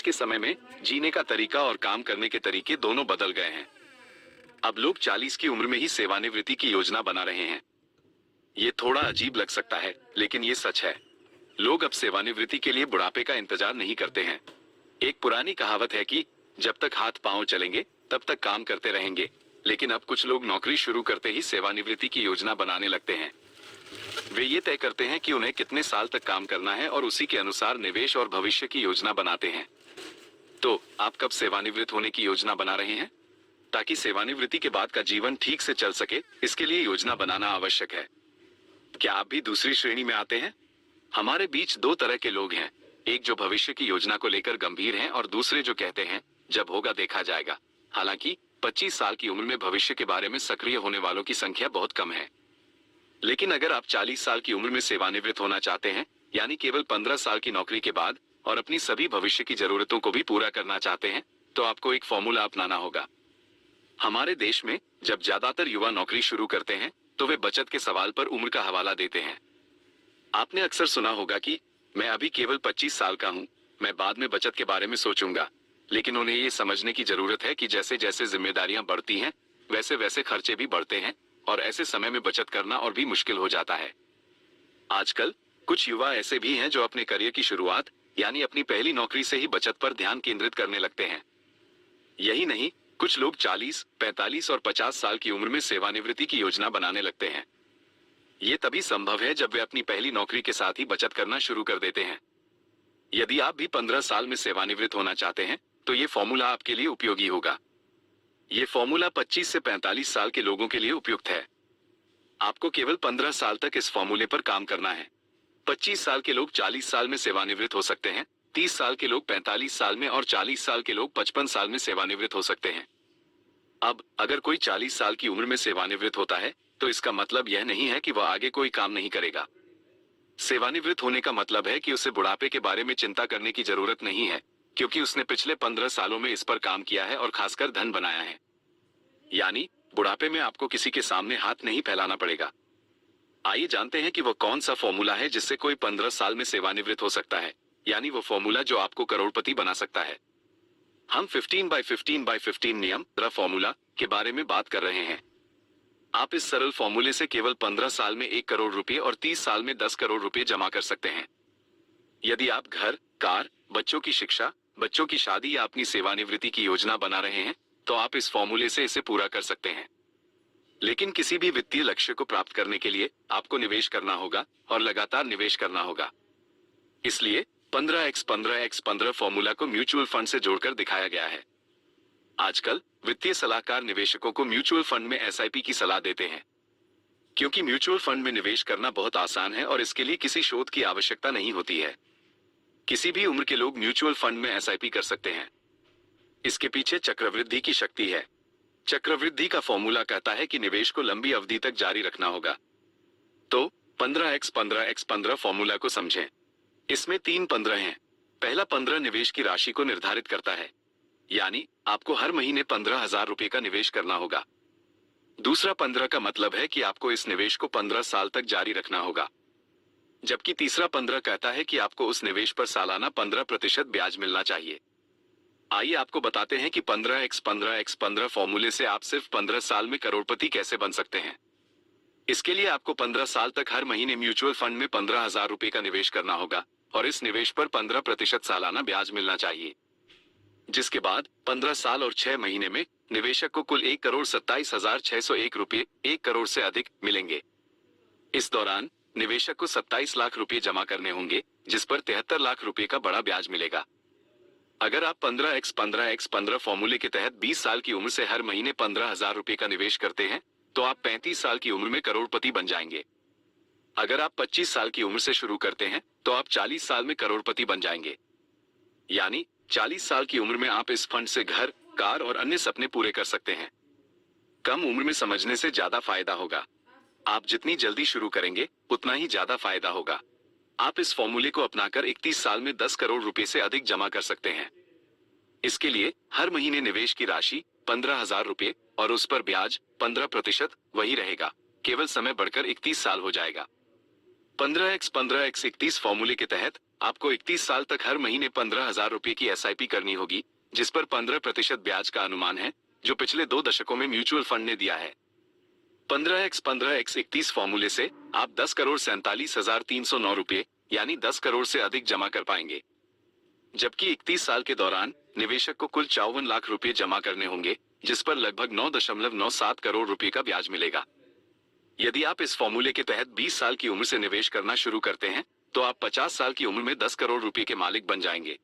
आज के समय में जीने का तरीका और काम करने के तरीके दोनों बदल गए हैं। अब लोग 40 की उम्र में ही सेवानिवृत्ति की योजना बना रहे हैं। ये थोड़ा अजीब लग सकता है, लेकिन ये सच है। लोग अब सेवानिवृत्ति के लिए बुढ़ापे का इंतजार नहीं करते हैं। एक पुरानी कहावत है कि जब तक हाथ पांव चलेंगे तब तक काम करते रहेंगे, लेकिन अब कुछ लोग नौकरी शुरू करते ही सेवानिवृत्ति की योजना बनाने लगते हैं। वे ये तय करते हैं कि उन्हें कितने साल तक काम करना है और उसी के अनुसार निवेश और भविष्य की योजना बनाते हैं। तो आप कब सेवानिवृत्त होने की योजना बना रहे हैं? ताकि सेवानिवृत्ति के बाद का जीवन ठीक से चल सके, इसके लिए योजना बनाना आवश्यक है। क्या आप भी दूसरी श्रेणी में आते हैं? हमारे बीच दो तरह के लोग हैं, एक जो भविष्य की योजना को लेकर गंभीर हैं और दूसरे जो कहते हैं जब होगा देखा जाएगा। हालांकि 25 साल की उम्र में भविष्य के बारे में सक्रिय होने वालों की संख्या बहुत कम है। लेकिन अगर आप 40 साल की उम्र में सेवानिवृत्त होना चाहते हैं, यानी केवल 15 साल की नौकरी के बाद, और अपनी सभी भविष्य की जरूरतों को भी पूरा करना चाहते हैं, तो आपको एक फॉर्मूला अपनाना होगा। हमारे देश में जब ज्यादातर युवा नौकरी शुरू करते हैं तो वे बचत के सवाल पर उम्र का हवाला देते हैं। आपने अक्सर सुना होगा कि मैं अभी केवल 25 साल का हूं, मैं बाद में बचत के बारे में सोचूंगा। लेकिन उन्हें ये समझने की जरूरत है कि जैसे जैसे जिम्मेदारियां बढ़ती हैं, वैसे वैसे खर्चे भी बढ़ते हैं और ऐसे समय में बचत करना और भी मुश्किल हो जाता है। आजकल कुछ युवा ऐसे भी हैं जो अपने करियर की शुरुआत यानी अपनी पहली नौकरी से ही बचत पर ध्यान केंद्रित करने लगते हैं। यही नहीं, कुछ लोग 40, 45 और 50 साल की उम्र में सेवानिवृत्ति की योजना बनाने लगते हैं। ये तभी संभव है जब वे अपनी पहली नौकरी के साथ ही बचत करना शुरू कर देते हैं। यदि आप भी 15 साल में सेवानिवृत्त होना चाहते हैं तो ये फॉर्मूला आपके लिए उपयोगी होगा। ये फॉर्मूला 25 से 45 साल के लोगों के लिए उपयुक्त है। आपको केवल 15 साल तक इस फॉर्मूले पर काम करना है। 25 साल के लोग 40 साल में सेवानिवृत्त हो सकते हैं, 30 साल के लोग 45 साल में और 40 साल के लोग 55 साल में सेवानिवृत्त हो सकते हैं। अब अगर कोई 40 साल की उम्र में सेवानिवृत्त होता है तो इसका मतलब यह नहीं है कि वह आगे कोई काम नहीं करेगा। सेवानिवृत्त होने का मतलब है कि उसे बुढ़ापे के बारे में चिंता करने की जरूरत नहीं है, क्योंकि उसने पिछले 15 सालों में इस पर काम किया है और खासकर धन बनाया है। यानी बुढ़ापे में आपको किसी के सामने हाथ नहीं फैलाना पड़ेगा। आइए जानते हैं कि वह कौन सा फॉर्मूला है जिससे कोई 15 साल में सेवानिवृत्त हो सकता है, यानी वो फॉर्मूला जो आपको करोड़पति बना सकता है। हम 15x15x15 नियम फॉर्मूला के बारे में बात कर रहे हैं। आप इस सरल फॉर्मूले से केवल 15 साल में 1 करोड़ रुपए और 30 साल में 10 करोड़ रुपए जमा कर सकते हैं। यदि आप घर, कार, बच्चों की शिक्षा, बच्चों की शादी या अपनी सेवानिवृत्ति की योजना बना रहे हैं तो आप इस फॉर्मूले से इसे पूरा कर सकते हैं। लेकिन किसी भी वित्तीय लक्ष्य को प्राप्त करने के लिए आपको निवेश करना होगा और लगातार निवेश करना होगा। इसलिए 15x15x15 फॉर्मूला को म्यूचुअल फंड से जोड़कर दिखाया गया है। आजकल वित्तीय सलाहकार निवेशकों को म्यूचुअल फंड में एसआईपी की सलाह देते हैं, क्योंकि म्यूचुअल फंड में निवेश करना बहुत आसान है और इसके लिए किसी शोध की आवश्यकता नहीं होती है। किसी भी उम्र के लोग म्यूचुअल फंड में एसआईपी कर सकते हैं। इसके पीछे चक्रवृद्धि की शक्ति है। चक्रवृद्धि का फॉर्मूला कहता है कि निवेश को लंबी अवधि तक जारी रखना होगा। तो 15x15x15 फॉर्मूला को समझें। इसमें 3 15 हैं। पहला 15 निवेश की राशि को निर्धारित करता है, यानी आपको हर महीने 15,000 रुपए का निवेश करना होगा। दूसरा 15 का मतलब है कि आपको इस निवेश को 15 साल तक जारी रखना होगा। जबकि तीसरा 15 कहता है कि आपको उस निवेश पर सालाना 15% ब्याज मिलना चाहिए। आइए आपको बताते हैं कि 15x15x15 फॉर्मूले से आप सिर्फ 15 साल में करोड़पति कैसे बन सकते हैं। इसके लिए आपको 15 साल तक हर महीने म्यूचुअल फंड में 15,000 रुपए का निवेश करना होगा और इस निवेश पर 15% सालाना ब्याज मिलना चाहिए। जिसके बाद 15 साल और 6 महीने में निवेशक को कुल 1,27,601 रुपए, 1 करोड़ से अधिक मिलेंगे। इस दौरान निवेशक को 27 लाख रुपए जमा करने होंगे, जिस पर 73 लाख रुपए का बड़ा ब्याज मिलेगा। अगर आप 15x15x15 फॉर्मूले के तहत 20 साल की उम्र से हर महीने 15,000 रुपए का निवेश करते हैं तो आप 35 साल की उम्र में करोड़पति बन जाएंगे। अगर आप 25 साल की उम्र से शुरू करते हैं तो आप 40 साल में करोड़पति बन जाएंगे। यानी 40 साल की उम्र में आप इस फंड से घर, कार और अन्य सपने पूरे कर सकते हैं। कम उम्र में समझने से ज्यादा फायदा होगा। आप जितनी जल्दी शुरू करेंगे उतना ही ज्यादा फायदा होगा। आप इस फॉर्मूले को अपनाकर 31 साल में 10 करोड़ रुपए से अधिक जमा कर सकते हैं। इसके लिए हर महीने निवेश की राशि 15,000 रुपए और उस पर ब्याज 15% वही रहेगा, केवल समय बढ़कर 31 साल हो जाएगा। 15x15x31 फॉर्मूले के तहत आपको 31 साल तक हर महीने 15,000 रुपए की SIP करनी होगी, जिस पर 15% ब्याज का अनुमान है, जो पिछले 2 दशकों में म्यूचुअल फंड ने दिया है। 15x 31 फॉर्मूले से आप 10,47,309 रुपए यानी 10 करोड़ से अधिक जमा कर पाएंगे, जबकि 31 साल के दौरान निवेशक को कुल 54 लाख रुपए जमा करने होंगे, जिस पर लगभग 9.97 करोड़ रुपए का ब्याज मिलेगा। यदि आप इस फॉर्मूले के तहत 20 साल की उम्र से निवेश करना शुरू करते हैं, तो आप 50 साल की उम्र में 10 करोड़ रुपए के मालिक बन जाएंगे।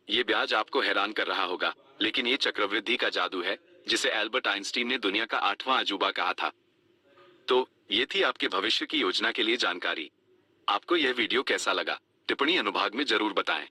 ये ब्याज आपको हैरान कर रहा होगा, लेकिन ये चक्रवृद्धि का जादू है, जिसे एल्बर्ट आइंस्टीन ने दुनिया का 8वां अजूबा कहा था। तो ये थी आपके भविष्य की योजना के लिए जानकारी। आपको यह वीडियो कैसा लगा? टिप्पणी अनुभाग में जरूर बताएं।